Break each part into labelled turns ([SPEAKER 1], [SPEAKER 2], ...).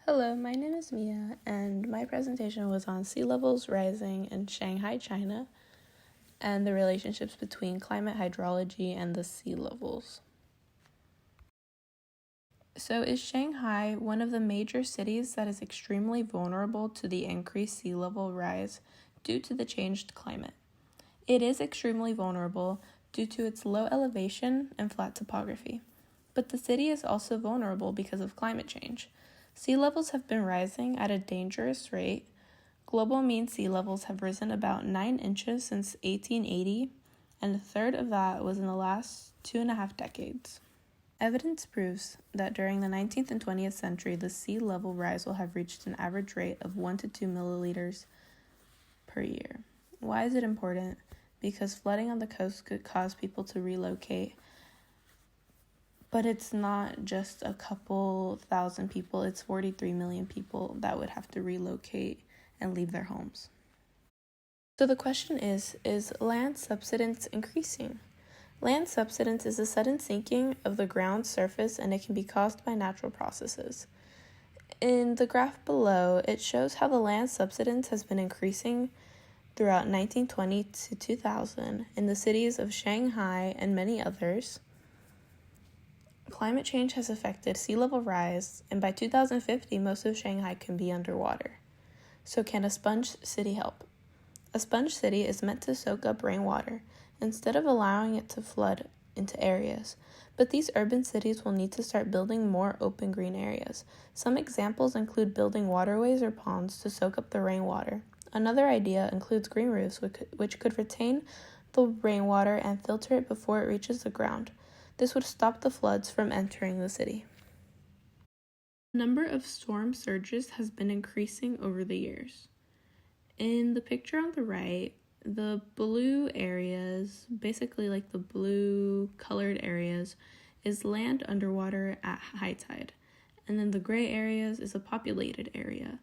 [SPEAKER 1] Hello, my name is Mia, and my presentation was on sea levels rising in Shanghai, China, and the relationships between climate hydrology and the sea levels. So, is Shanghai one of the major cities that is extremely vulnerable to the increased sea level rise due to the changed climate? It is extremely vulnerable due to its low elevation and flat topography, but the city is also vulnerable because of climate change. Sea levels have been rising at a dangerous rate. Global mean sea levels have risen about 9 inches since 1880, and a third of that was in the last 2.5 decades. Evidence proves that during the 19th and 20th century, the sea level rise will have reached an average rate of 1 to 2 milliliters per year. Why is it important? Because flooding on the coast could cause people to relocate. But it's not just a couple thousand people, it's 43 million people that would have to relocate and leave their homes. So the question is land subsidence increasing? Land subsidence is a sudden sinking of the ground's surface, and it can be caused by natural processes. In the graph below, it shows how the land subsidence has been increasing throughout 1920 to 2000 in the cities of Shanghai and many others. Climate change has affected sea level rise, and by 2050, most of Shanghai can be underwater. So can a sponge city help? A sponge city is meant to soak up rainwater instead of allowing it to flood into areas. But these urban cities will need to start building more open green areas. Some examples include building waterways or ponds to soak up the rainwater. Another idea includes green roofs, which could retain the rainwater and filter it before it reaches the ground. This would stop the floods from entering the city. The number of storm surges has been increasing over the years. In the picture on the right, the blue areas, basically like the blue colored areas, is land underwater at high tide. And then the gray areas is a populated area.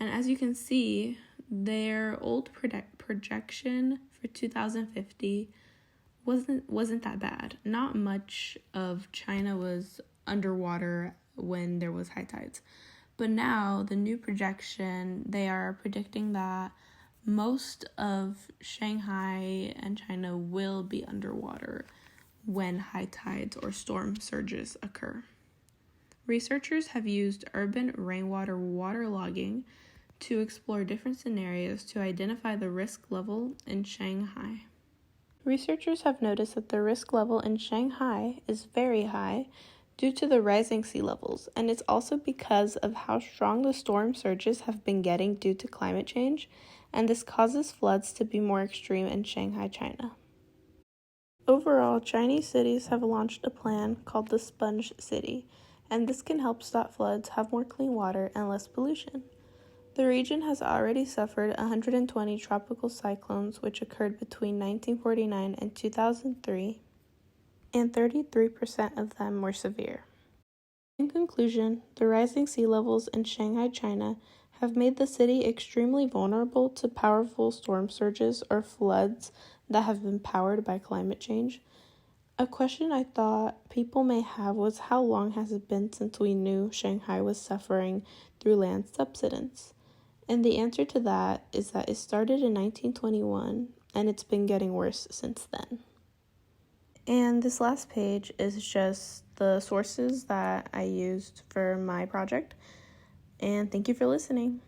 [SPEAKER 1] And as you can see, their old projection for 2050 wasn't that bad. Not much of China was underwater when there was high tides. But now, the new projection, they are predicting that most of Shanghai and China will be underwater when high tides or storm surges occur. Researchers have used urban rainwater waterlogging to explore different scenarios to identify the risk level in Shanghai. Researchers have noticed that the risk level in Shanghai is very high due to the rising sea levels, and it's also because of how strong the storm surges have been getting due to climate change, and this causes floods to be more extreme in Shanghai, China. Overall, Chinese cities have launched a plan called the Sponge City, and this can help stop floods, have more clean water, and less pollution. The region has already suffered 120 tropical cyclones, which occurred between 1949 and 2003, and 33% of them were severe. In conclusion, the rising sea levels in Shanghai, China, have made the city extremely vulnerable to powerful storm surges or floods that have been powered by climate change. A question I thought people may have was, how long has it been since we knew Shanghai was suffering through land subsidence? And the answer to that is that it started in 1921, and it's been getting worse since then. And this last page is just the sources that I used for my project. And thank you for listening.